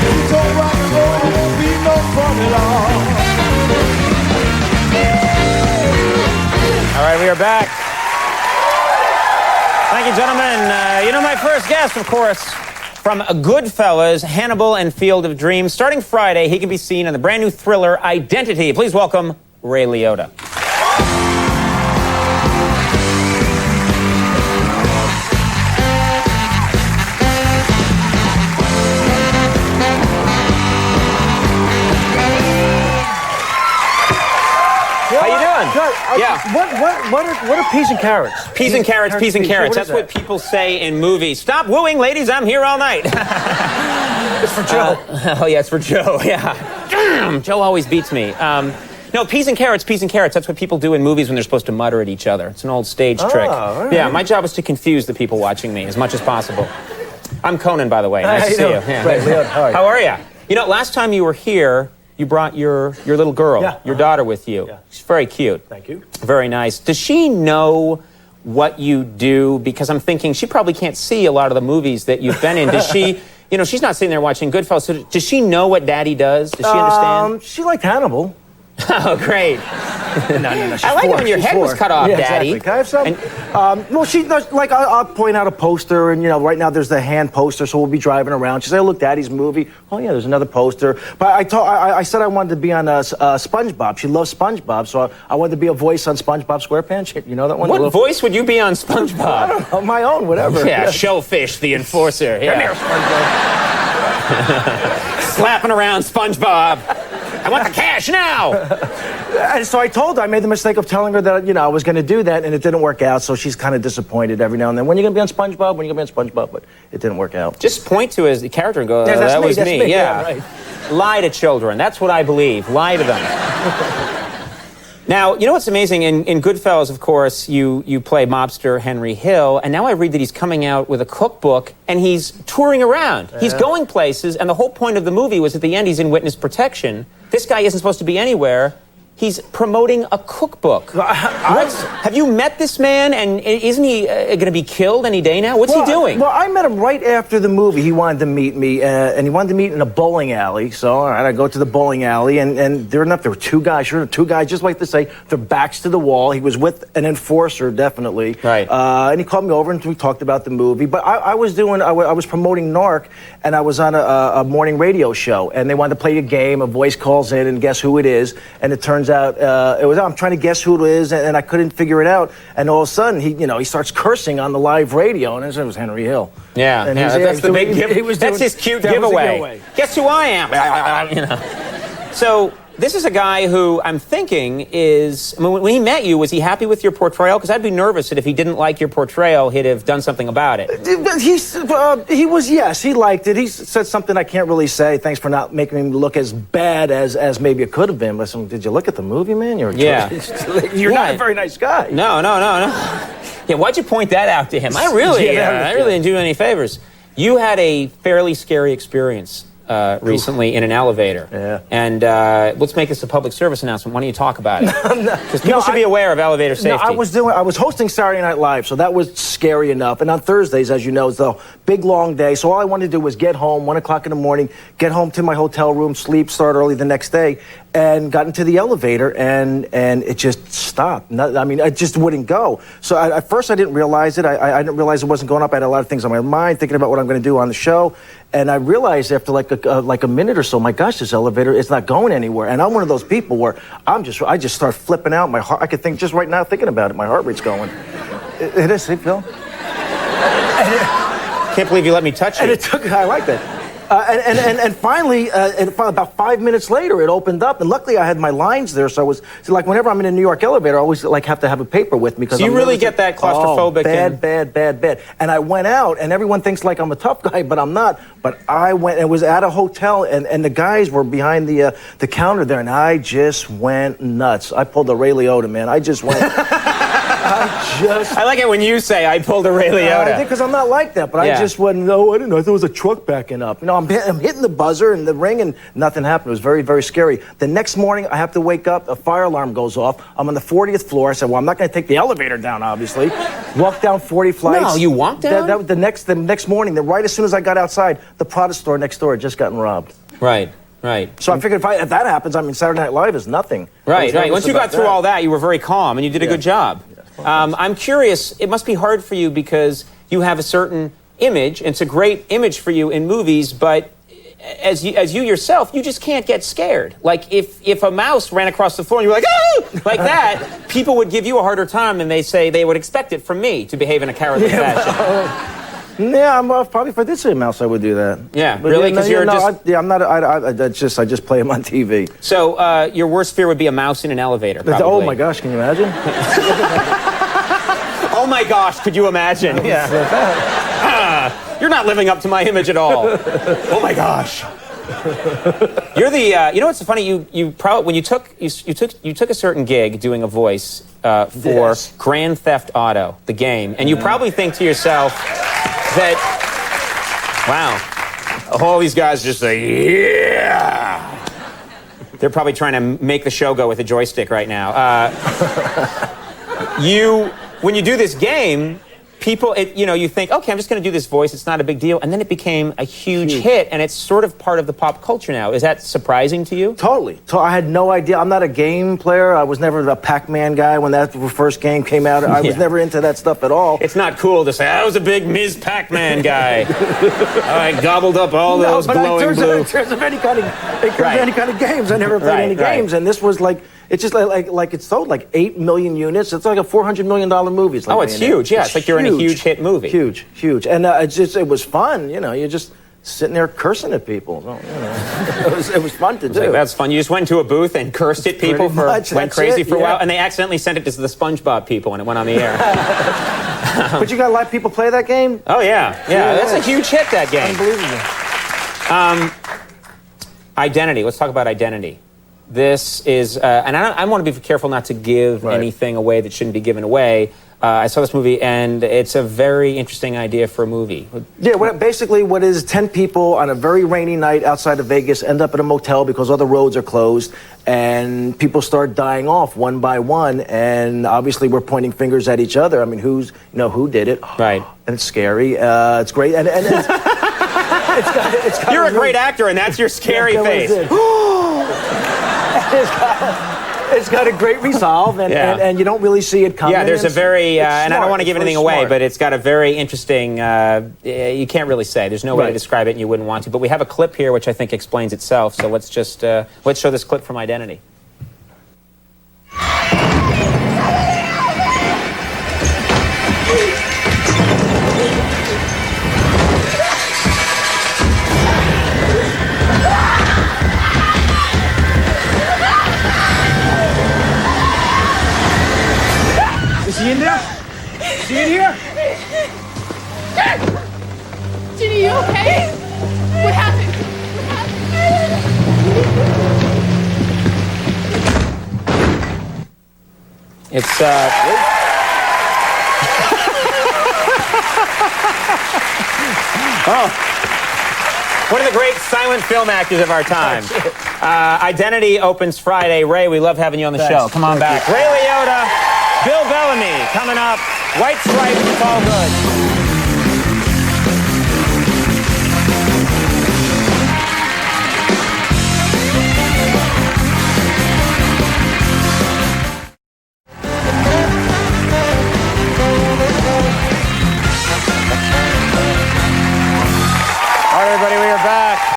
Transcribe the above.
you don't rock and roll, it won't be no fun at all. All right, we are back. Thank you, gentlemen. You know my first guest, of course, from Goodfellas, Hannibal and Field of Dreams. Starting Friday, he can be seen in the brand new thriller Identity. Please welcome Ray Liotta. How you doing? Good. Yeah. What are peas and carrots? Peas and carrots, peas and carrots. That's what people say in movies. Stop wooing, ladies. I'm here all night. It's for Joe. Oh, yeah, it's for Joe. Yeah. Joe always beats me. No, peas and carrots, peas and carrots. That's what people do in movies when they're supposed to mutter at each other. It's an old stage trick. Right. Yeah, my job is to confuse the people watching me as much as possible. I'm Conan, by the way. Nice to see you. Yeah. Great, Liotta, How are you? You know, last time you were here, you brought your little girl, your daughter with you. Yeah. She's very cute. Thank you. Very nice. Does she know what you do? Because I'm thinking she probably can't see a lot of the movies that you've been in. Does she, you know, she's not sitting there watching Goodfellas. So does she know what Daddy does? Does she understand? She liked Hannibal. Oh, great. No. I like it when your head was cut off, Daddy. Exactly. Can I have some? Well, she does, like, I'll point out a poster, and, you know, right now there's the hand poster, so we'll be driving around. She said, oh, look, Daddy's movie. Oh, yeah, there's another poster. But I said I wanted to be on SpongeBob. She loves SpongeBob, so I wanted to be a voice on SpongeBob SquarePants. You know that one? What voice would you be on SpongeBob? I don't know, my own, whatever. Yeah, Shellfish, the enforcer. Yeah. Come here, SpongeBob. Slapping around SpongeBob. I want the cash now! And so I told her, I made the mistake of telling her that, you know, I was going to do that, and it didn't work out, so she's kind of disappointed every now and then. When are you going to be on SpongeBob? When are you going to be on SpongeBob? But it didn't work out. Just point to his character and go, Yeah, that was me. Yeah, right. Lie to children. That's what I believe. Lie to them. Now, you know what's amazing? In Goodfellas, of course, you play mobster Henry Hill, and now I read that he's coming out with a cookbook, and he's touring around. Yeah. He's going places, and the whole point of the movie was at the end he's in witness protection. This guy isn't supposed to be anywhere. He's promoting a cookbook. Have you met this man, and isn't he going to be killed any day now? What's he doing? Well, I met him right after the movie. He wanted to meet me, and he wanted to meet in a bowling alley. So, all right, I go to the bowling alley, and there were two guys, just like to say, their backs to the wall. He was with an enforcer, definitely. Right. And he called me over, and we talked about the movie. But I was promoting Narc, and I was on a morning radio show, and they wanted to play a game. A voice calls in, and guess who it is, and it turns out I'm trying to guess who it is, and I couldn't figure it out. And all of a sudden, he starts cursing on the live radio, and it was Henry Hill. Yeah, and that's the big giveaway. That's his cute giveaway. Guess who I am? You know. So this is a guy who I'm thinking is. I mean, when he met you, was he happy with your portrayal? Because I'd be nervous that if he didn't like your portrayal, he'd have done something about it. He was, yes, he liked it. He said something I can't really say. Thanks for not making him look as bad as maybe it could have been. But did you look at the movie, man? You're not a very nice guy. No. Yeah, why'd you point that out to him? I really didn't do any favors. You had a fairly scary experience recently in an elevator. Yeah. And let's make this a public service announcement. Why don't you talk about it? Because people should be aware of elevator safety. No, I was hosting Saturday Night Live, so that was scary enough. And on Thursdays, as you know, it's a big, long day. So all I wanted to do was get home, 1 o'clock in the morning, get home to my hotel room, sleep, start early the next day, and got into the elevator, and it just stopped. I just wouldn't go. So at first, I didn't realize it. I didn't realize it wasn't going up. I had a lot of things on my mind, thinking about what I'm going to do on the show. And I realized after like a minute or so, my gosh, this elevator is not going anywhere. And I'm one of those people where I just start flipping out. My heart, I could think just right now thinking about it. My heart rate's going. It is, see, Phil? Can't believe you let me touch it. And I like that. And finally, about 5 minutes later, it opened up, and luckily I had my lines there, so like whenever I'm in a New York elevator, I always have to have a paper with me. So you really get that claustrophobic? Bad. And I went out, and everyone thinks like I'm a tough guy, but I'm not. But I went and was at a hotel, and the guys were behind the counter there, and I just went nuts. I pulled a Ray Liotta, man. I just went. I like it when you say I pulled a Ray Liotta. Because I'm not like that, but Yeah. I just wouldn't know. I didn't know. I thought it was a truck backing up. I'm hitting the buzzer and the ring, and nothing happened. It was very, very scary. The next morning, I have to wake up. A fire alarm goes off. I'm on the 40th floor. I said, well, I'm not going to take the elevator down, obviously. Walk down 40 flights. No, you walked down? The next morning, right as soon as I got outside, the Prada store next door had just gotten robbed. Right. Right. So I figured if that happens, I mean, Saturday Night Live is nothing. Right. Once you got through all that, you were very calm, and you did a good job. I'm curious, it must be hard for you because you have a certain image, and it's a great image for you in movies, but as you yourself, you just can't get scared. Like, if a mouse ran across the floor and you were like, oh! Like that, people would give you a harder time than they would expect it from me to behave in a cowardly fashion. Yeah, probably if I did see a mouse, I would do that. Yeah, but really? Because I'm not. I just play him on TV. So your worst fear would be a mouse in an elevator. Probably. Oh my gosh, can you imagine? Oh my gosh, could you imagine? Yeah. You're not living up to my image at all. Oh my gosh. You're the. You know what's funny? You probably when you took a certain gig doing a voice for Grand Theft Auto, the game, and you probably think to yourself that, wow, all these guys just say, yeah. They're probably trying to make the show go with a joystick right now. When you do this game, people, you think, okay, I'm just going to do this voice. It's not a big deal. And then it became a huge hit, and it's sort of part of the pop culture now. Is that surprising to you? Totally. I had no idea. I'm not a game player. I was never a Pac-Man guy when that first game came out. I was never into that stuff at all. It's not cool to say, I was a big Ms. Pac-Man guy. I gobbled up all those glowing blue. In terms of any kind of games, I never played any games. And this was like... It's just like it sold like 8 million units. It's like a $400 million movie. It's like it's huge. Yeah, it's like you're in a huge hit movie. Huge. And it was fun. You're just sitting there cursing at people. It was fun to do. Like, that's fun. You just went to a booth and cursed at people went crazy for a while, and they accidentally sent it to the SpongeBob people when it went on the air. But you got a lot of people play that game? Oh yeah. That's a huge hit. That game. Unbelievable. Identity. Let's talk about Identity. This is, and I want to be careful not to give anything away that shouldn't be given away. I saw this movie, and it's a very interesting idea for a movie. Yeah, basically what is 10 people on a very rainy night outside of Vegas end up at a motel because other roads are closed, and people start dying off one by one, and obviously we're pointing fingers at each other. I mean, who did it? Right. And it's scary. It's great. And it's, You're a great actor, and that's your scary face. It's got a great resolve, and you don't really see it coming. Yeah, there's a very, and I don't want to give anything away, smart. but it's got a very interesting, you can't really say. There's no way to describe it, and you wouldn't want to. But we have a clip here which I think explains itself, so let's just, let's show this clip from Identity. Is he in there? Is he in here? Ginny, you okay? What happened? It's, one of the great silent film actors of our time. Identity opens Friday. Ray, we love having you on the show. Come on back. Ray Liotta, Bill Bellamy coming up. White Stripes, it's all good.